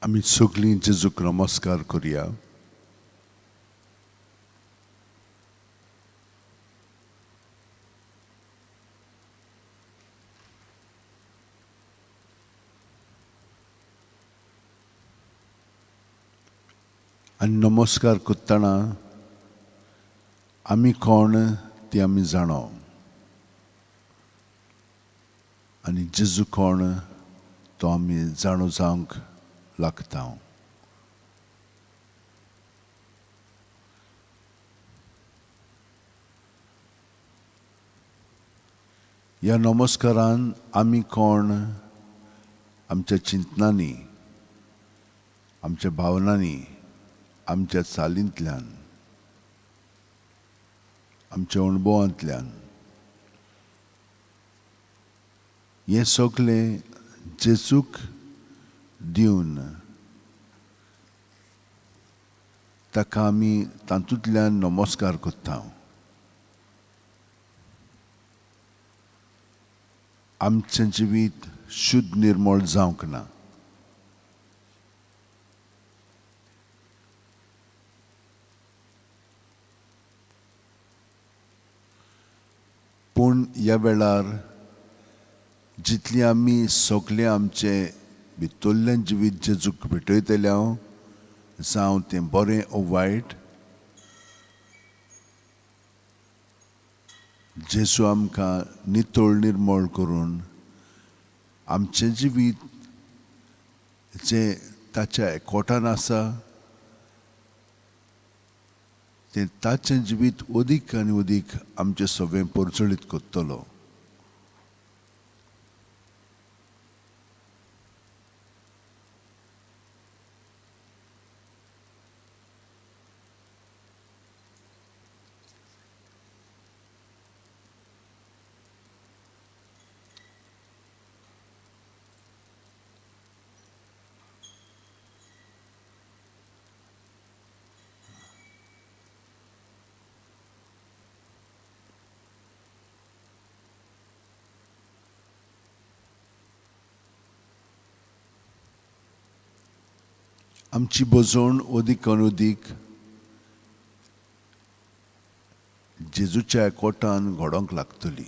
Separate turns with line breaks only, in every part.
आमी सगळीं जेजूक नमस्कार करुया. आनी नमस्कार करतना आमी कोण ती आमी जाणो आनी जेजू कोण तो आमी जाणो जावंक लागता. ह्या नमस्कारान आमी कोण आमच्या चिंतनांनी, आमच्या भावनांनी, आमच्या चालींतल्यान, आमच्या अणभवांतल्यान हें सगळें जेजूक दिवन ताका आमी तातूंतल्यान नमस्कार करता. आमचें जिवीत शुद्ध निर्मळ जावंक ना. पूण ह्या वेळार जितली आमी सगळें आमचें भितरलें जिवीत जेजूक भेटयतल्या जावं तें बरें ओ वायट, जेजू आमकां नितळ निर्मळ करून आमचें जिवीत जें ताच्या एकवटान आसा तें ताचें जिवीत अदीक आनी अदीक आमचें सगळें परजळीत करतलो. आमची बजवण अदीक आनी अदीक जेजूच्या एकवटान घडोवंक लागतली.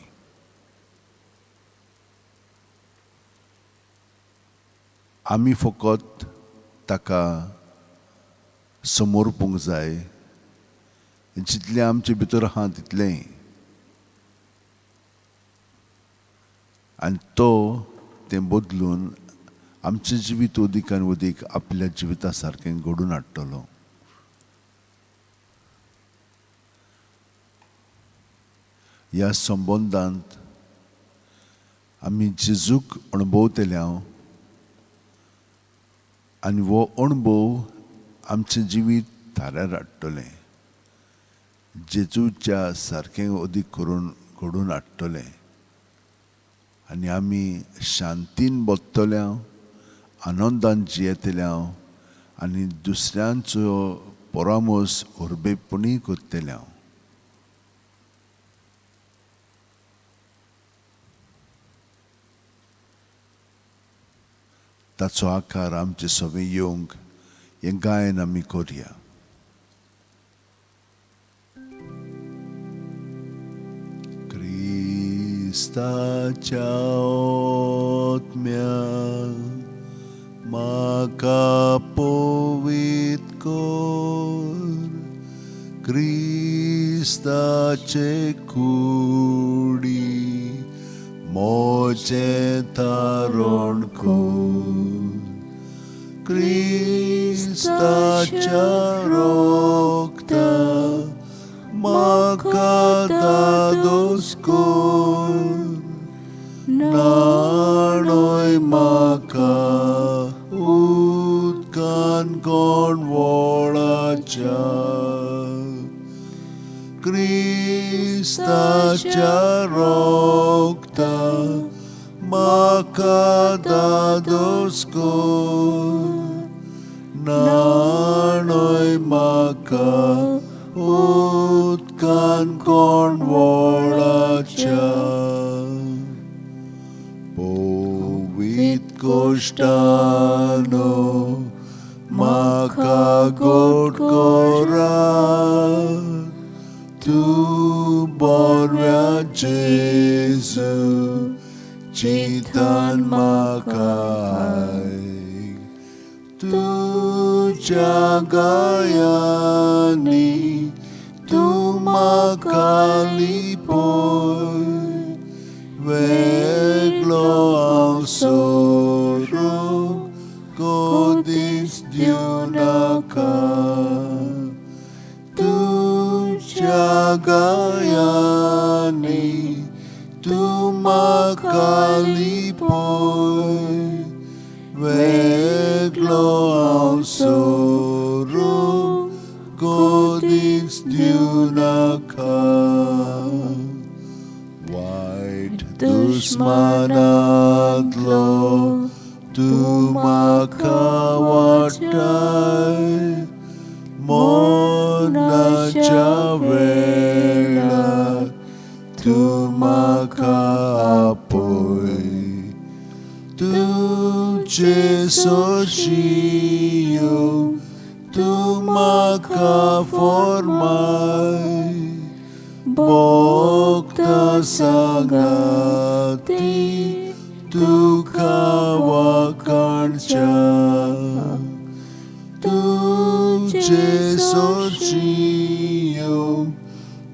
आमी फकत ताका समोर पळोवंक जाय, जितलें आमचे भितर आहा तितलें, आनी तो तें बदलून आमचें जिवीत अदीक आनी अदीक आपल्या जिविता सारकें घडोवन हाडटलो. ह्या संबंदांत आमी जेजूक अणभवतल्या आनी हो अणभव आमचें जिवीत थाऱ्यार हाडटलें, जेजूच्या सारकें अदीक करून घडोवन हाडटलें आनी आमी शांतीन बसतल्या, आनंदान जियेतल्या आनी दुसऱ्यांचो परामोस उर्बेपणी करतल्या. ताचो आकार आमचे सगळे येवंक हें गायन आमी करुया. क्रिस्ताच्या आत्म्या म्हाका पवित कर, क्रिस्ताचे कुडी मोचें तारण कर, क्रिस्ताच्या रोगता म्हाका दादोस कर, नाणय म्हाका उदकान कोण वळाच्या, क्रिस्ताच्या रोगता म्हाका दादोस कर, नाणय म्हाका उदकान कोण वळाच्या. पवित कोश्टानो गोड कोरात तूं बोरव्या जेजू चिंतन म्हाकाय तुज्या गायांनी तूं म्हाका लिपोय वेगळो हांव सोडून कोदीस दिवनाका तुज्या गायांनी तूं म्हाका लिपोय वेगळो हांव सोडून कोदीस दिवनाका वायट दुश्मनांतलो तूं म्हाका वाटाय मोर्नाच्या वेळार तूं म्हाका आपय तुजे सोशियो तूं म्हाका फॉर्माय भोगता सांगाती तुका वाखाणच्या तुजे सोशियो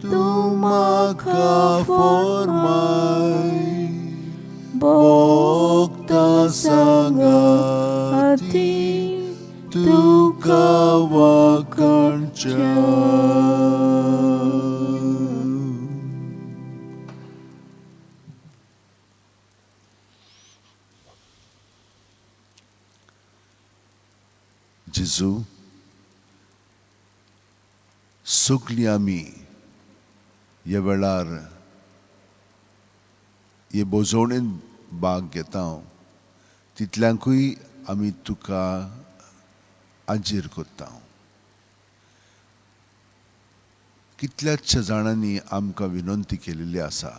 तूं म्हाका फॉर्माय भोगता सांगाती तुका वाखाणच्या जेजू सुकली आमी ह्या वेळार हे बोजवणेन भाग घेता तितल्यांकूय आमी तुका आजीर कोत्ता कितल्याशा जाणांनी आमकां विनंती केलेली आसा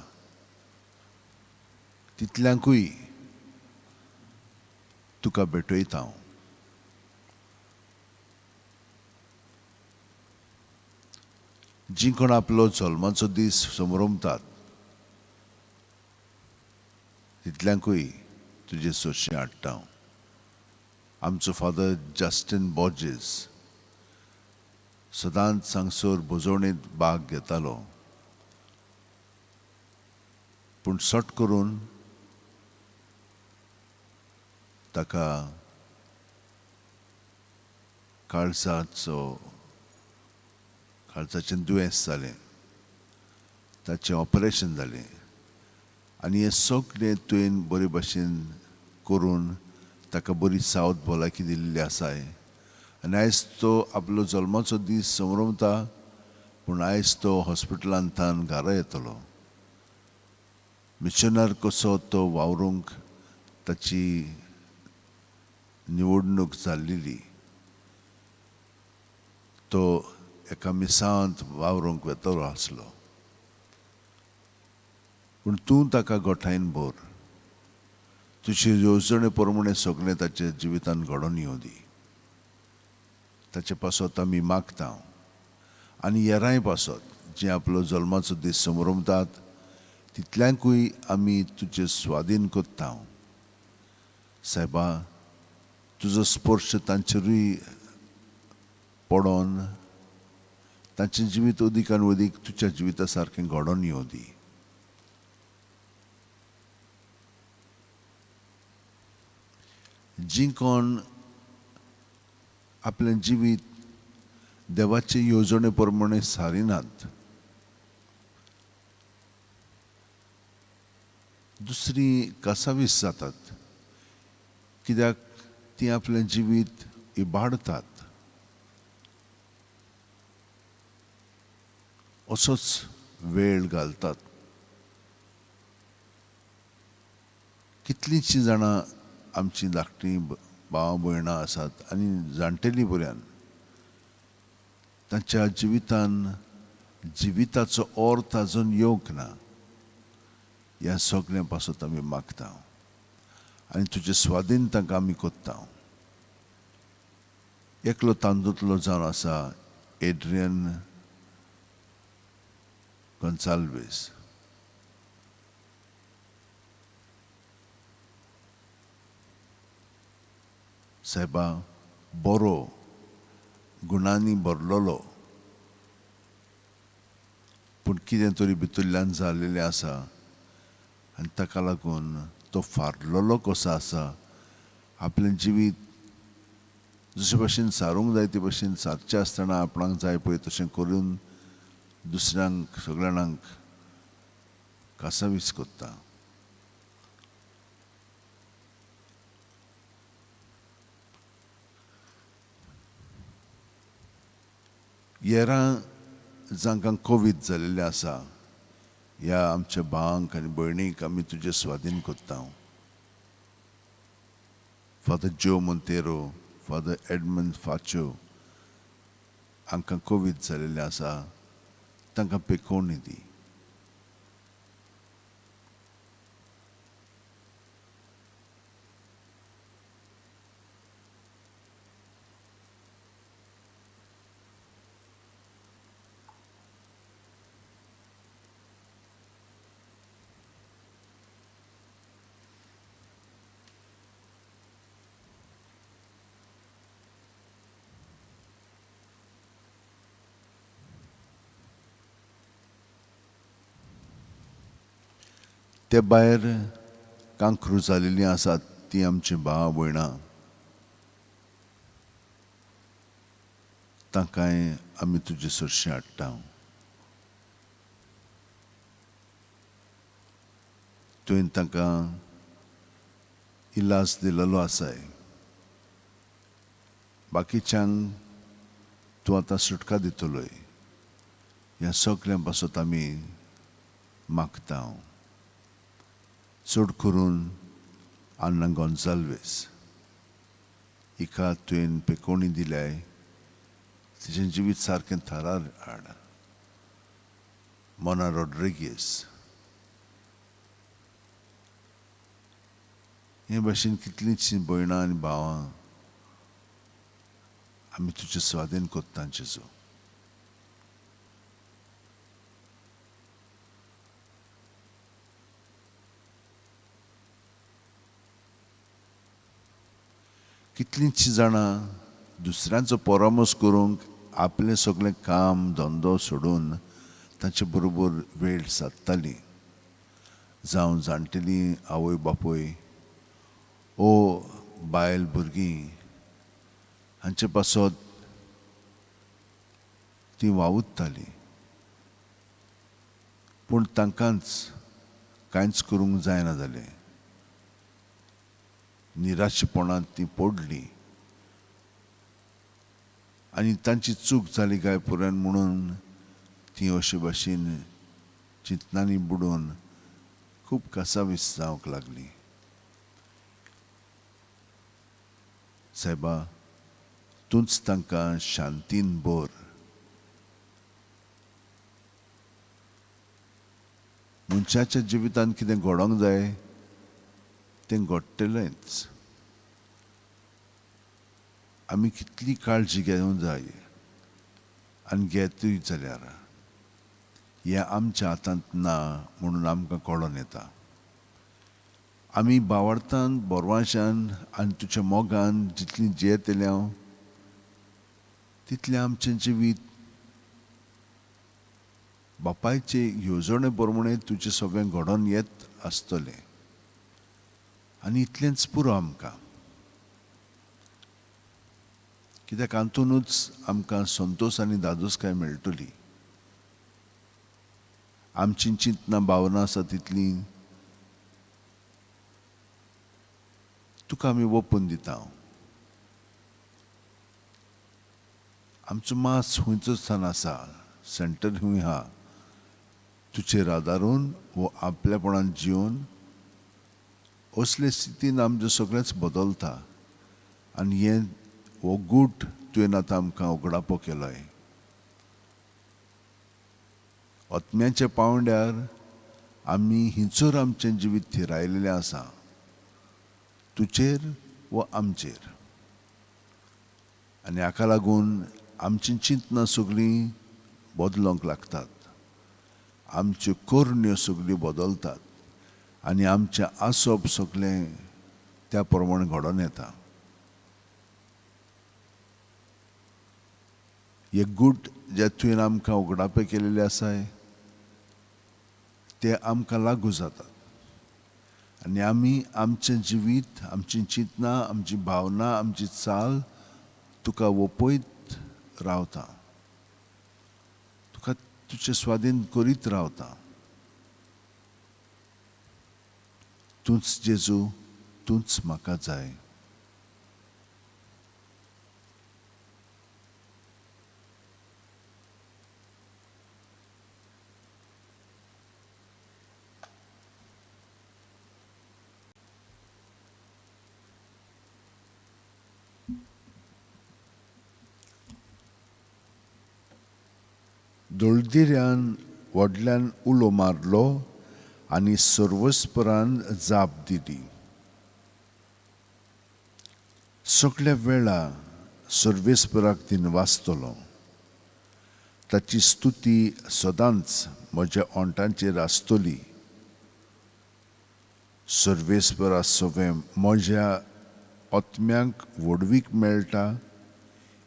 तितल्यांकूय तुका भेटयता जी कोण आपलो जल्माचो दीस समरमतात तितल्यांकूय तुजे सोशी हाडटा आमचो फादर जस्टीन बॉर्जीस सदांच सांगसोर बोजवणेंत भाग घेतालो पूण सट करून ताका काळजाचें दुयेंस जालें ताचें ऑपरेशन जालें आनी हें सगळें तुवें बरे भशेन करून ताका बरी सावध भलायकी दिल्ली आसाय आनी आयज तो आपलो जल्माचो दीस समरमता पूण आयज तो हॉस्पिटलांतल्यान घरा येतलो मिशनर कसो तो वावरूंक ताची निवडणूक जाल्ली तो एका मिसांत वावरूंक वेतलो आसलो पूण तूं ताका गोठायन भर तुजे येवजणे प्रमाणे सगळें ताचे जिवितान घडोवन येवं दी ताचे पासत आमी मागता आनी हेरांय पासत जे आपलो जल्माचो दीस समरमतात तितल्यांकूय आमी तुजे स्वाधीन कोत्ता सायबा तुजो स्पर्श तांचेरूय पडोन तांचें जिवीत अदीक आनी अदीक तुज्या जिविता सारकें घडोवन येवं दी जी कोण आपलें जिवीत देवाचे येवजणे प्रमाणे सारिनात दुसरी कासावीस जातात कित्याक ती आपलें जिवीत इबाडतात असोच वेळ घालतात कितलींशीं जाणां आमची धाकटीं भावां भयणां आसात आनी जाणटेलीं पर्यंत तांच्या जिवितान जिविताचो अर्थ आजून येवंक ना ह्या सगळ्या पासत आमी मागता आनी तुजे स्वाधीन तांकां आमी कोत्ता एकलो तांदूतलो जावन आसा एड्रियन गोन्साल्वीस. साहेबा बरो गुणांनी भरलेलो, पूण कितें तरी भितरल्यान जाल्लेलें आसा आनी ताका लागून तो फारलेलो कसो आसा. आपलें जिवीत जशे भाशेन सारूंक जाय ते भाशेन सारचें आसतना आपणाक जाय पळय तशें करून दुसऱ्यांक सगळ्या जाणांक कासावीस कोत्ता. येरां जांकां कोवीड जाल्लेलें आसा ह्या आमच्या भावांक आनी भयणीक आमी तुजे स्वाधीन कोत्ता. फादर जो मोंतेरो, फादर एडमंड फाचो हांकां कोवीड जाल्लेलें आसा, तांकां पेखोवणी दी. ते भायर कांक्रू जाल्लीं आसात तीं आमचीं भावां भयणां, तांकांय आमी तुजे सरशें हाडटा. तुवें तांकां इलाज दिलेलो आसाय. बाकीच्यांक तूं आतां सुटका दितलोय. ह्या सगळ्यां पासत आमी मागता. चड करून आन्ना गोन्साल्वीस हिका तुवें पेखोवणी दिल्याय, तिचें जिवीत सारकें थरार हाड. मोना रॉड्रिगीस हे भाशेन कितलींशीं भयणां आनी भावां आमी तुजें स्वाधीन कोत्ता जेजू. कितलींशीं जाणां दुसऱ्यांचो परामोस करूंक आपलें सगळें काम धंदो सोडून तांचे बरोबर वेळ सादतालीं. जावं जाणटेलीं आवय बापूय ओ बायल भुरगीं हांचे पासत तीं वावुरतालीं. पूण तांकांच कांयच करूंक जायना जालें. निराशेपणांत तीं पडलीं आनी तांची चूक जाली काय पुरान म्हणून तीं अशे भाशेन चिंतनांनी बुडून खूब कासावीस जावंक लागलीं. सायबा तूंच तांकां शांतीन भर. मनशाच्या जिवितांत कितें घडोंक जाय तें घडटलेंच. आमी कितली काळजी घेवंक जाय आनी घेतूय जाल्यार हें आमच्या हातांत ना म्हणून आमकां कळोन येता. आमी भावार्थान बोरवाशान आनी तुज्या मोगान जितलीं जियेतल्या तितलें आमचें जिवीत बापायचे येवजणे प्रमाणे तुजें सगळें घडोवन येत आसतलें आनी इतलेंच पुरो आमकां. कित्याक हातूंतूच आमकां संतोश आनी दादोसकाय मेळटली. आमची चिंतनां भावना आसा तितलीं तुका आमी ओपून दिता. आमचो मास हुंयचोच थान आसा, सेंटर हुंय आहा. तुचेर आदारून वो आपल्यापणान जिवन असले स्थितीन आमचें सगळेंच बदलता आनी हें हो गूट तुवें आतां आमकां उगडापो केलोय. आत्म्याच्या पांवड्यार आमी हिंचोर आमचें जिवीत थिरायलेलें आसा, तुजेर व आमचेर. आनी हाका लागून आमची चिंतनां सगळीं बदलोंक लागतात, आमच्यो करण्यो सगळ्यो बदलतात आनी आमचें आसप सगळें त्या प्रमाणे घडोवन येता. हे गूट जे तुवें आमकां उगडापे केलेले आसाय ते आमकां लागू जातात आनी आमी आमचें जिवीत, आमची चिंतनां, आमची भावना, आमची चाल तुका ओपयत रावता, तुका तुजें स्वाधीन करीत रावता. तूंच जेजू, तूंच म्हाका जाय. दुळदिऱ्यान व्हडल्यान उलो मारलो आनी सर्वस्परान जाप दिली. सगळ्या वेळा सर्वेस्पराक दिनवासतलो. ताची स्तुती सदांच म्हज्या ओंठांचेर आसतली. सर्वेस्परा सवें म्हज्या आत्म्यांक व्हडवीक मेळटा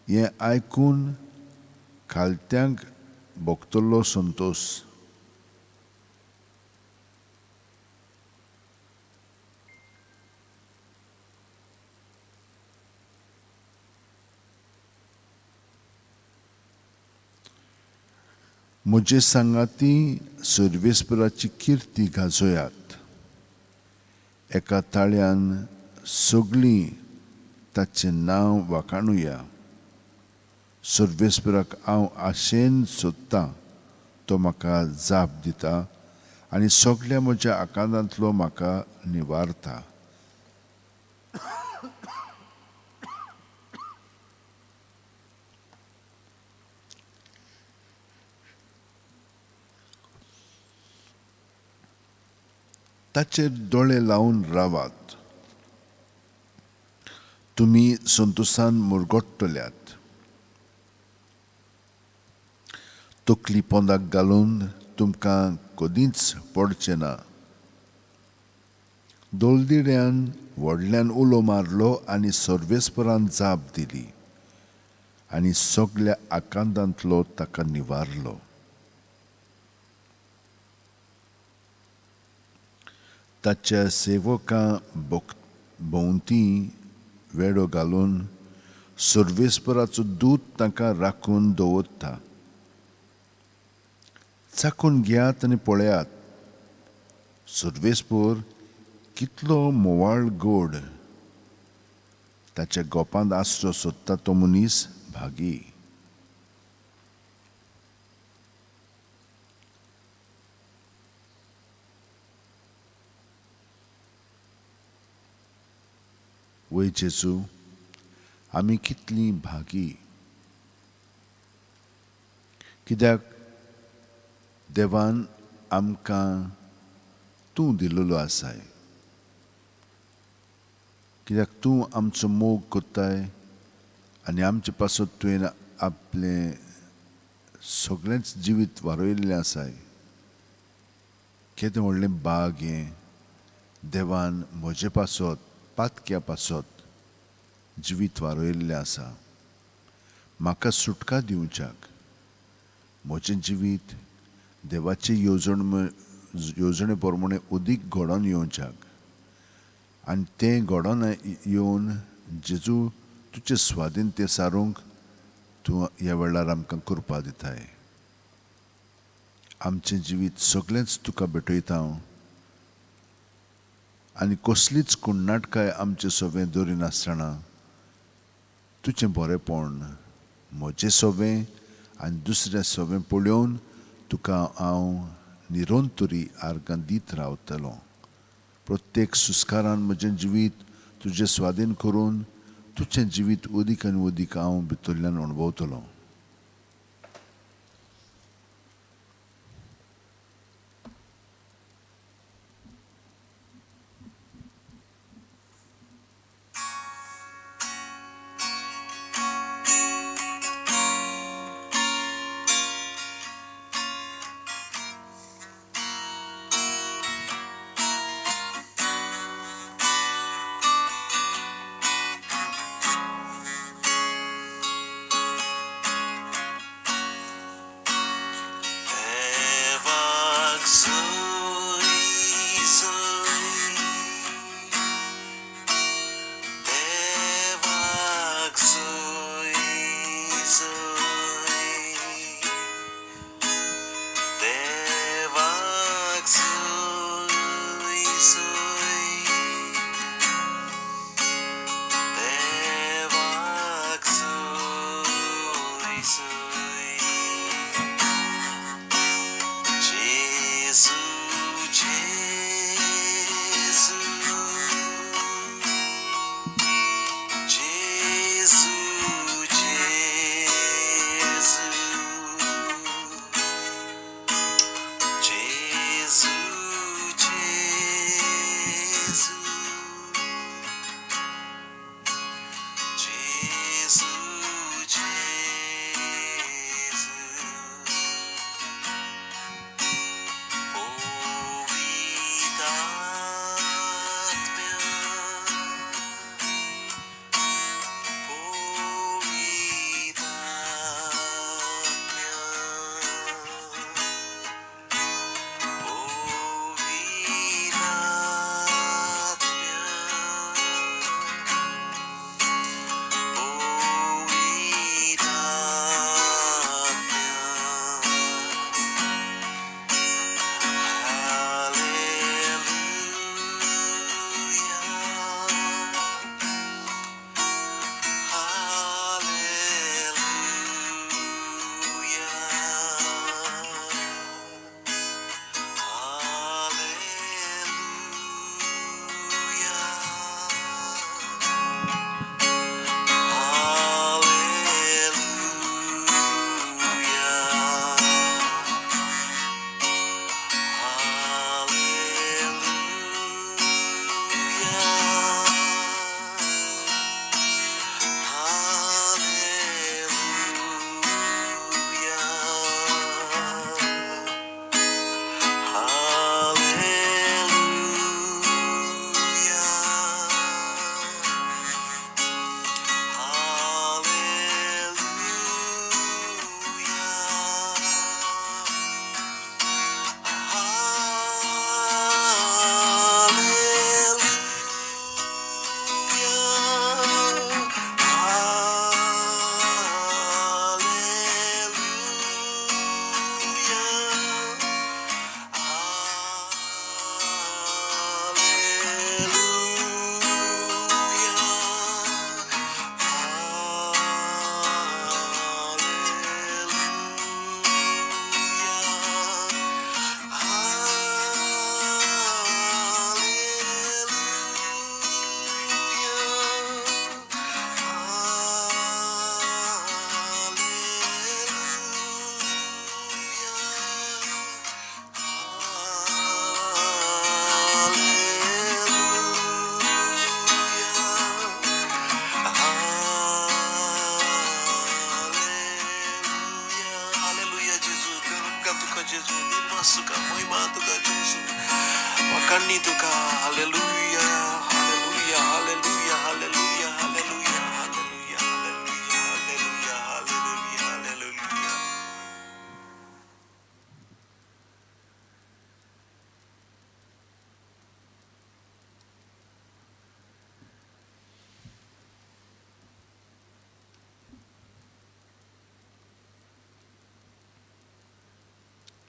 हें आयकून खालत्यांक भोगतलो संतोश. म्हजे सांगाती सर्वेस्पराची किर्ती गाजोयात. एका ताळ्यान सगळीं ताचें नांव वाखाणुया. सर्वेस्पराक हांव आशेन सोदतां, तो म्हाका जाप दिता आनी सगळ्या म्हज्या आकांतांतलो म्हाका निवारता. ताचेर दोळे लावन रावात. तुमी संतोशान मुरगोडटल्यात. तकली पोंदाक घालून तुमकां कदींच पडचें ना. दुळदिऱ्यान व्हडल्यान उलो मारलो आनी सर्वेस्परान जाप दिली आनी सगळ्या आकांतांतलो ताका निवारलो. ताच्या सेवकां भोंवतीं वेडो घालून सर्वेस्पराचो दूत तांकां राखून दवरता. चाखून घेयात आनी पळयात, सर्वेस्पर कितलो मोवाळ गोड. ताच्या गोपांत आसरो सोदता तो मनीस भागी. वय जेजू, आमी कितलीं भागी, कित्याक देवान आमकां तूं दिलेलो आसाय. कित्याक तूं आमचो मोग कोत्ताय आनी आमचे पासत तुवें आपलें सगळेंच जिवीत वारोयल्लें आसाय. केदें व्हडलें बाग हें. देवान म्हजे पासत, पातक्या पासत जिवीत वारोयल्लें आसा म्हाका सुटका दिवच्याक. म्हजें जिवीत देवाचे येवजणे प्रमाणे उदीक घडोवन येवच्याक आनी तें घडोवन येवन जेजू तुजें स्वाधीन तें सारूंक तूं ह्या वेळार आमकां कृपा दिताय. आमचें जिवीत सगळेंच तुका भेटयता हांव आनी कसलीच कुण्णाटकाय आमचे सोबें दवरिनासतना तुजें बरेंपण म्हजें सोबें आनी दुसऱ्या सोबें पळोवन तुका हांव निरोंतरी आर्गां दीत रावतलों. प्रत्येक सुस्कारान म्हजें जिवीत तुजें स्वाधीन करून तुजें जिवीत उदीक आनी उदीक हांव भितरल्यान अणभवतलों.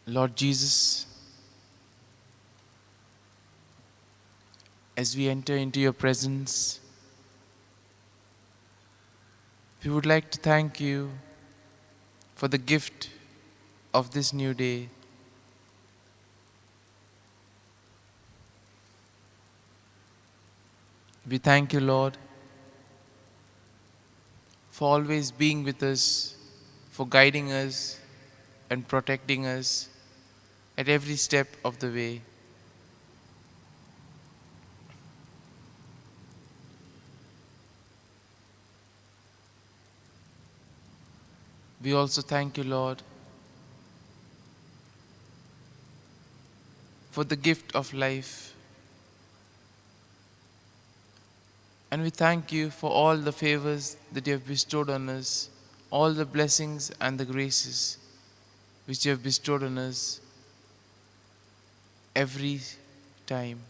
Lord Jesus, as we enter into your presence, we would like to thank you for the gift of this new day. We thank you, Lord, for always being with us, for guiding us and protecting us at every step of the way. We also thank you, Lord, for the gift of life. And we thank you for all the favors that you have bestowed on us, all the blessings and the graces which you have bestowed on us every time.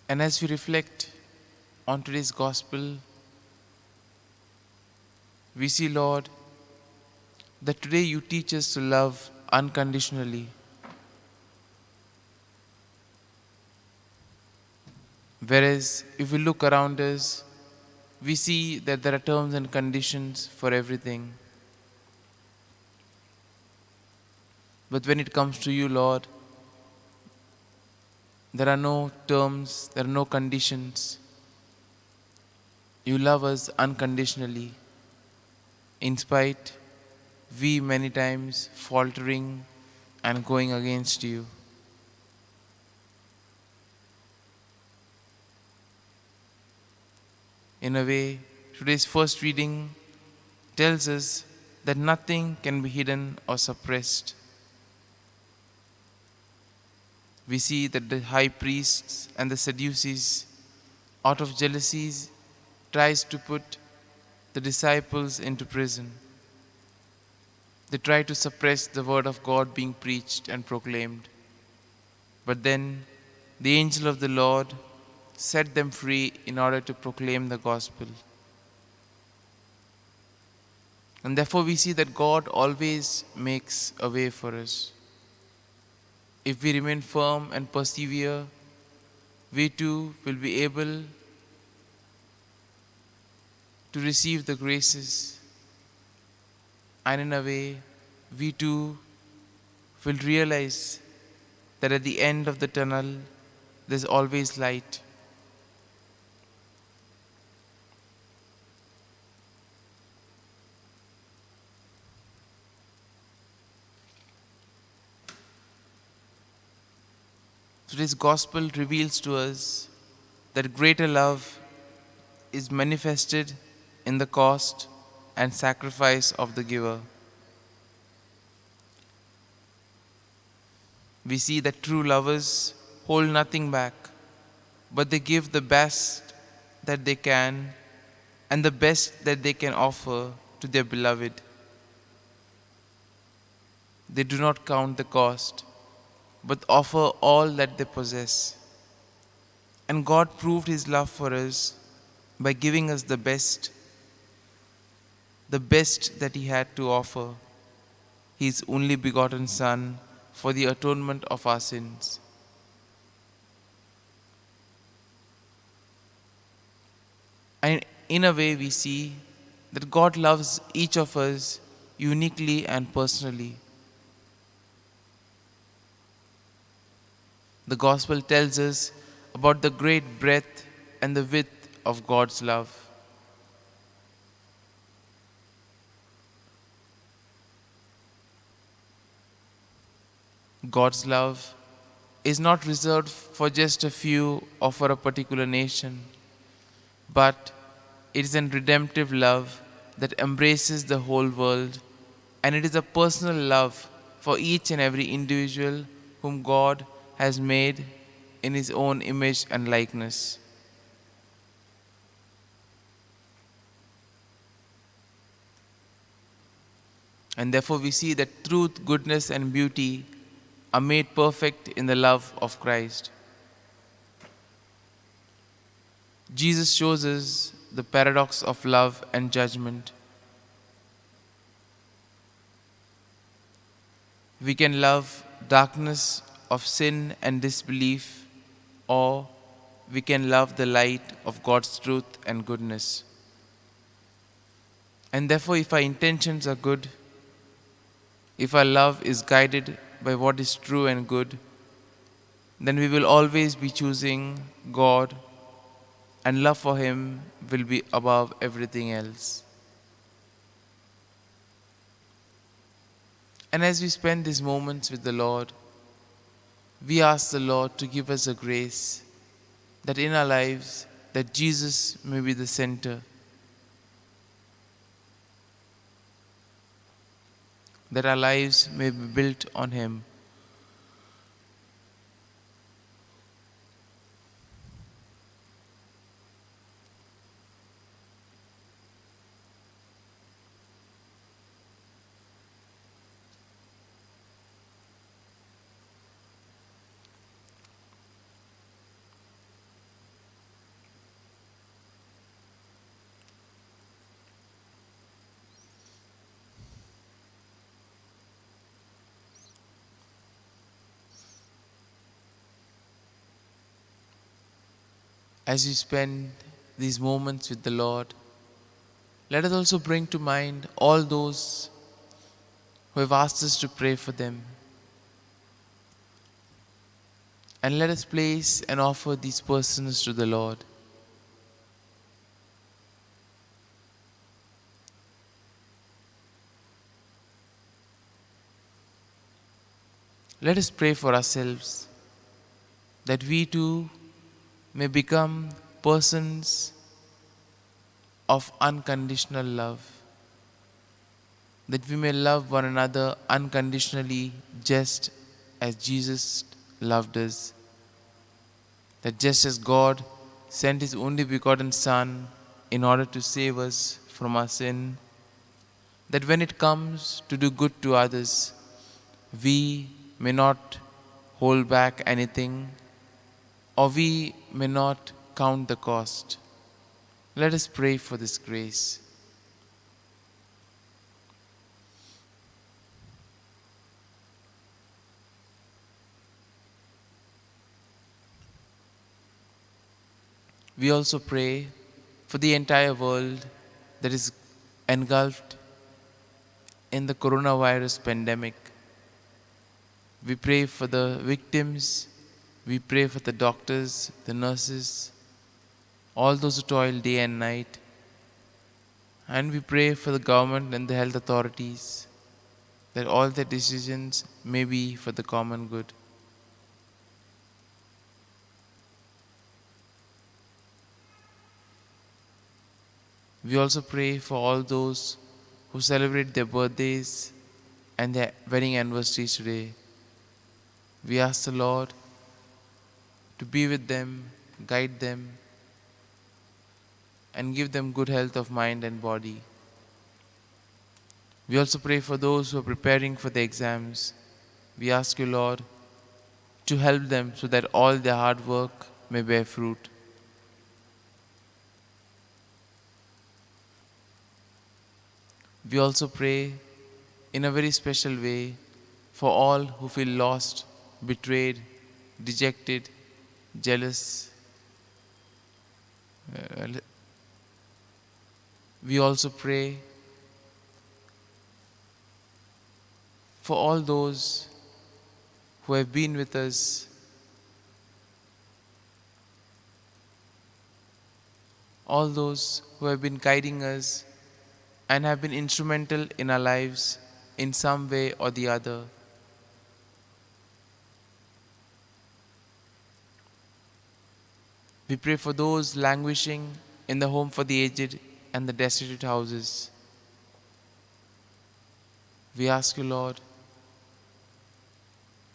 And as we reflect on today's gospel, we see, Lord, that today you teach us to love unconditionally. Whereas if we look around us, we see that there are terms and conditions for everything. But when it comes to you, Lord, there are no terms, there are no conditions. You love us unconditionally, in spite we many times faltering and going against you. In a way, today's first reading tells us that nothing can be hidden or suppressed. We see that the high priests and the Sadducees, out of jealousies, tries to put the disciples into prison. They try to suppress the word of God being preached and proclaimed. But then the angel of the Lord set them free in order to proclaim the gospel. And therefore we see that God always makes a way for us. If we remain firm and persevere, we too will be able to receive the graces. And in a way, we too will realize that at the end of the tunnel, there's always light. Today's gospel reveals to us that greater love is manifested in the cost and sacrifice of the giver. We see that true lovers hold nothing back, but they give the best that they can and the best that they can offer to their beloved. They do not count the cost, but offer all that they possess. And God proved His love for us by giving us the best that He had to offer, His only begotten Son, for the atonement of our sins. And in a way, we see that God loves each of us uniquely and personally. The gospel tells us about the great breadth and the width of God's love. God's love is not reserved for just a few or for a particular nation, but it is a redemptive love that embraces the whole world, and it is a personal love for each and every individual whom God has made in His own image and likeness. And therefore we see that truth, goodness and beauty are made perfect in the love of Christ. Jesus shows us the paradox of love and judgment. We can love darkness of sin and disbelief, or we can love the light of God's truth and goodness. And therefore, if our intentions are good, if our love is guided by what is true and good, then we will always be choosing God, and love for Him will be above everything else. And as we spend these moments with the Lord, we ask the Lord to give us a grace that in our lives, that Jesus may be the center, that our lives may be built on Him. As we spend these moments with the Lord, let us also bring to mind all those who have asked us to pray for them. And let us place and offer these persons to the Lord. Let us pray for ourselves that we too may become persons of unconditional love, that we may love one another unconditionally just as Jesus loved us, that just as God sent His only begotten Son in order to save us from our sin, that when it comes to do good to others, we may not hold back anything, or we may not count the cost. Let us pray for this grace. We also pray for the entire world that is engulfed in the coronavirus pandemic. We pray for the victims, we pray for the doctors, the nurses, all those who toil day and night, and we pray for the government and the health authorities, that all their decisions may be for the common good. We also pray for all those who celebrate their birthdays and their wedding anniversaries today. We ask the Lord to be with them, guide them, and give them good health of mind and body. We also pray for those who are preparing for the exams. We ask you, Lord, to help them so that all their hard work may bear fruit. We also pray in a very special way for all who feel lost, betrayed, dejected, jealous. We also pray for all those who have been with us, all those who have been guiding us and have been instrumental in our lives in some way or the other. We pray for those languishing in the home for the aged and the destitute houses. We ask you, Lord,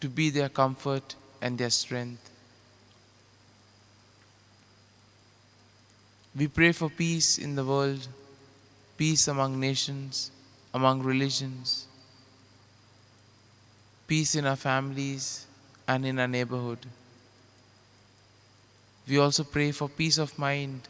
to be their comfort and their strength. We pray for peace in the world, peace among nations, among religions, peace in our families and in our neighborhood. We also pray for peace of mind.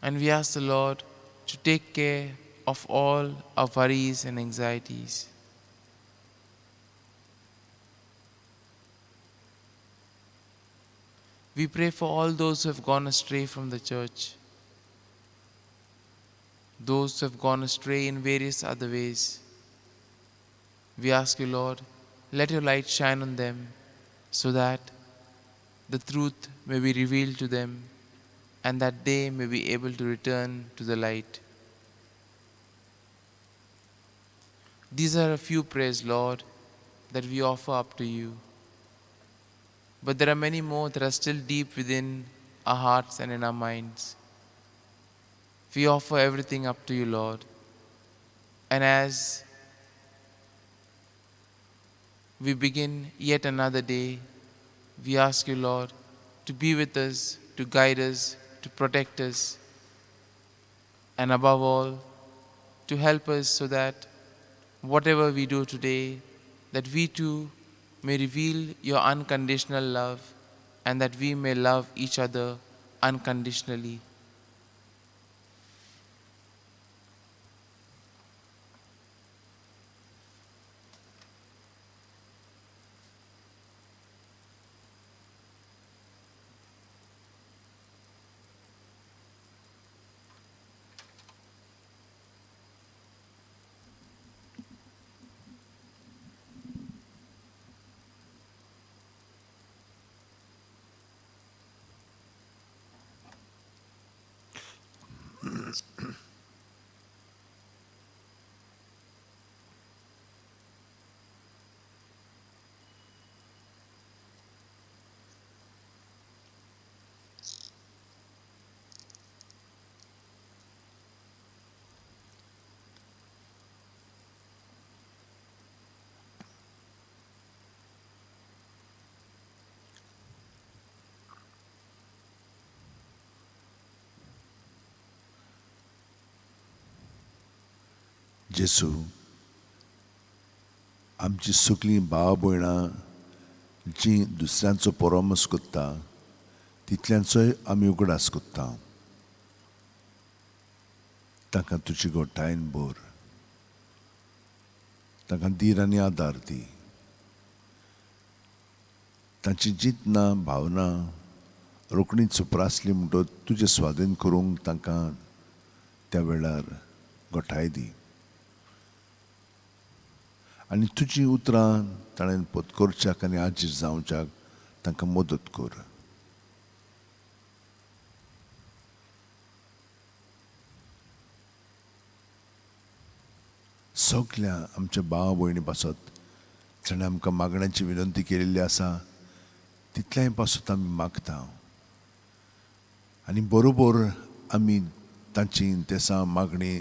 And we ask the Lord to take care of all our worries and anxieties. We pray for all those who have gone astray from the church, those who have gone astray in various other ways. We ask you, Lord, let your light shine on them so that the truth may be revealed to them and that they may be able to return to the light. These are a few prayers, Lord, that we offer up to you. But there are many more that are still deep within our hearts and in our minds. We offer everything up to you, Lord. And as we begin yet another day, we ask you, Lord, to be with us, to guide us, to protect us, and above all, to help us so that whatever we do today, that we too may reveal your unconditional love and that we may love each other unconditionally.
जेसू, आमची सगळीं भाव भयणां जी दुसऱ्यांचो परमस कोत्ता तितल्यांचोय आमी उगडास कोत्ता. तांकां तुजी घोटायन भर, तांकां धीर आनी आदार दी. तांची जितना भावना रोखडीच सुप्रासली म्हणटच तुजें स्वाधीन करूंक तांकां त्या वेळार घोटाय दी. आनी तुजीं उतरां ताणें पत्करच्याक आनी आजीर जावच्याक तांकां मदत कर. सगल्या आमच्या भाव भयणी पासत ताणें आमकां मागण्यांची विनंती केलेली आसा तितल्याय पासत आमी मागता. आनी बरोबर आमी तांची तेसा मागणी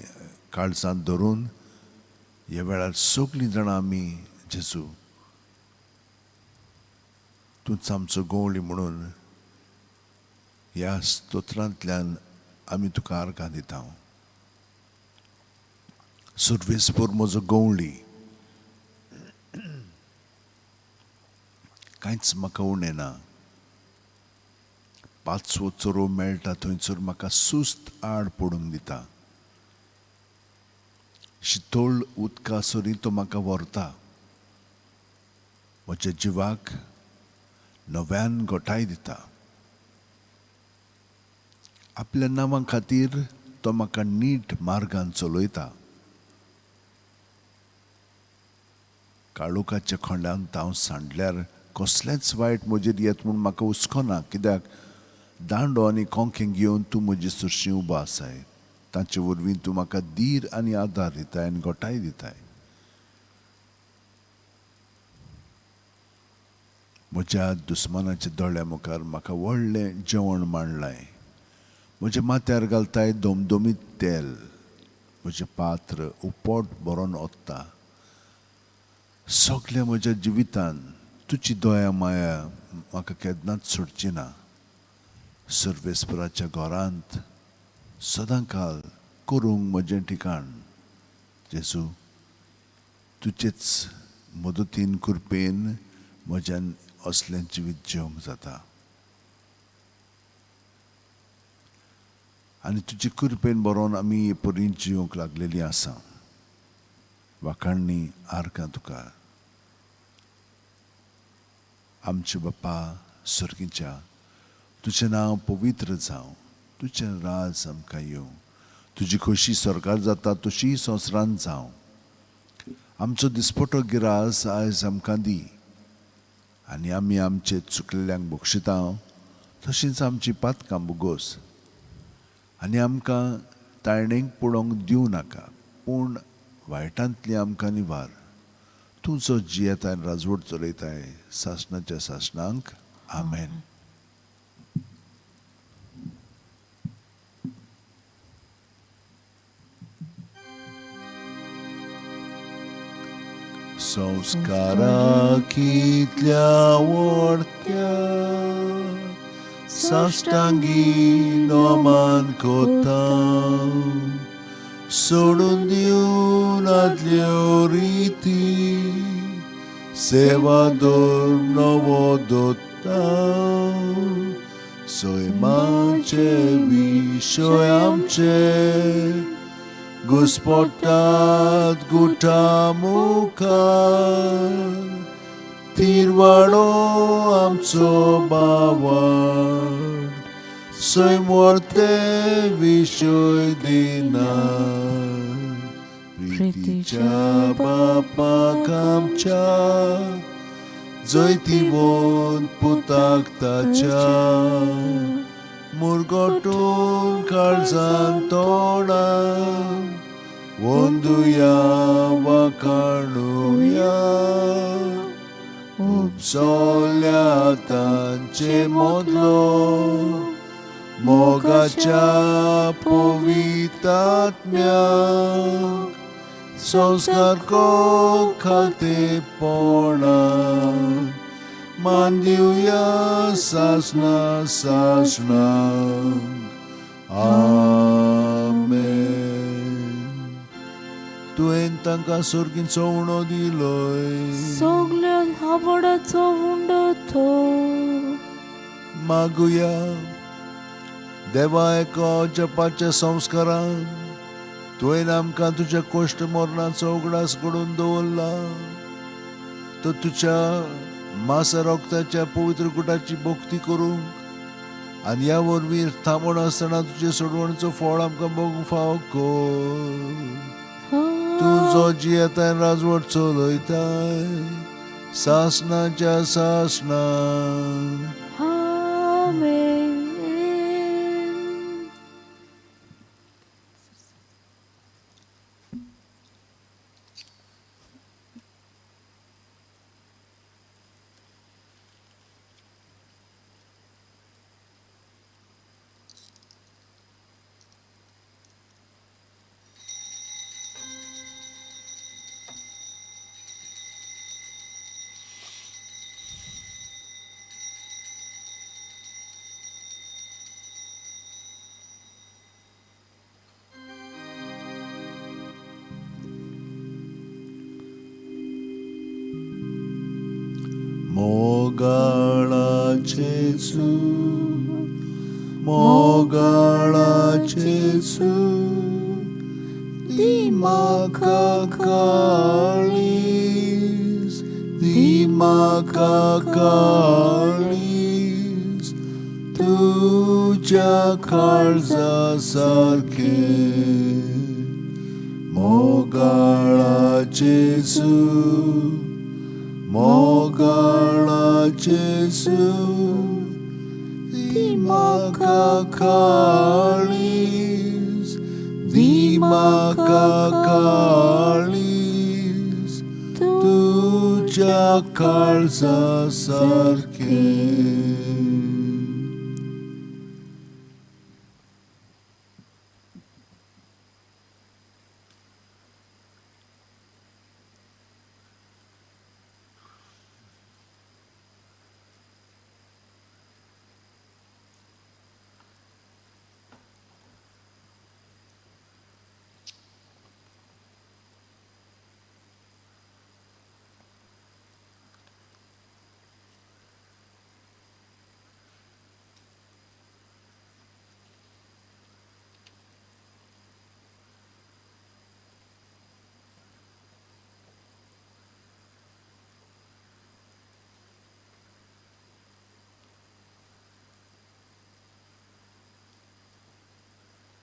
काळजांत धरून ह्या वेळार सगळीं जाणां आमी जेजू तूंच आमचो गवळी म्हणून ह्या स्तोत्रांतल्यान आमी तुका आर्गां दिता. सर्वेस्पर म्हजो गवळी, कांयच म्हाका उणें ना. पांचवो चरो मेळटा थंयसर म्हाका सुस्त आड पडूंक दिता. शितोळ उदका सरी तो म्हाका व्हरता. म्हज्या जिवाक नव्यान घोटाय दिता. आपल्या नांवा खातीर तो म्हाका नीट मार्गान चलयता. काळोखाच्या खोंडांत हांव सांडल्यार कसलेंच वायट म्हजेर येत म्हूण म्हाका हुस्कोना, कित्याक दांडो आनी कोंकें घेवन तूं म्हजे सुरशी उबो आसाय. तांचे वरवीं तूं म्हाका धीर आनी आदार दिताय आनी घोटाय दिताय. म्हज्या दुस्मानाच्या दोळ्या मुखार म्हाका व्हडलें जेवण मांडलाय. म्हज्या माथ्यार घालताय दोमदोमीत तेल. म्हजें पात्र उपोट भरोन ओत्ता. सगल्या म्हज्या जिवितान तुजी दया माया म्हाका केन्नाच सोडची ना. सर्वेस्पराच्या घरांत सदांकाल करूंक म्हजें ठिकाण. जेजू, तुजेच मदतीन कृपेन म्हज्यान असलें जिवीत जिवंक जाता. आनी तुजे कृपेन बरोवन आमी हे परी जिवंक लागलेलीं आसा. वाखाणणी आर्गां तुका. आमचे बाप्पा सर्गीच्या, तुजें नांव पवित्र जावं. तुजें राज आमकां येवं. तुजी खोशी स्वर्गार जाता तशी संवसारांत जावं. आमचो दिसपटो गिरास आयज आमकां दी. आनी आमी आमचे चुकलेल्यांक बक्षिता तशींच आमची पातकां बुगोस. आनी आमकां ताळणेक पडोवंक दिवं नाका, पूण वायटांतली आमकां निवार. तूं जो जियेताय राजवट चलयताय सासणाच्या सासणांक. आमेन. संस्काराक इतल्या व्हडक्या साश्टांगी नोमान कोता. सोडून दिवन आदल्यो रिती सेवादोर नवो दोत्ता. सैमाचे विशय आमचे घुस्पटात गुटा मुखार. तिरवाडो आमचो बावाड सैमोरते विशय दिना. प्रितीच्या बापाक आमच्या जैतिवंत पुताक ताच्या मुरगोटून काळजान तोडा वंदुया वा काणुया उपसोल्या तांचे मोदलो मोगाच्या पवित्रात्म्याक संस्कार को खालतेपणा मान दिवया सासना सासना आमेन. तुवें तांकां सर्गींचो उणो दिलोय
सगळ्या हाबडाचो उंडो तो
मागुया. देवा एका जपाच्या संस्कारान तुवें आमकां तुज्या कोश्ट मरणाचो उगडास घडोवन दवरला. तो तुज्या मासा रोगताच्या पवित्र गुटाची भक्ती करूंक आनी ह्या वरवीं थांबून आसतना तुजे सोडवणेचो फळ आमकां भोगूंक फावो कर. तूं जो जियेताय राजवट चलयताय सासनाच्या सासना
आमेन.
मोगाळाचेसु मोगाळाचेसु ती म्हाका काळीस ती म्हाका काळीस तुज्या काळजा सारखे मोगाळाचेसु मोगाळाचेसु ती म्हाका काळीस ती म्हाका काळीस तुज्या काळजा सारखे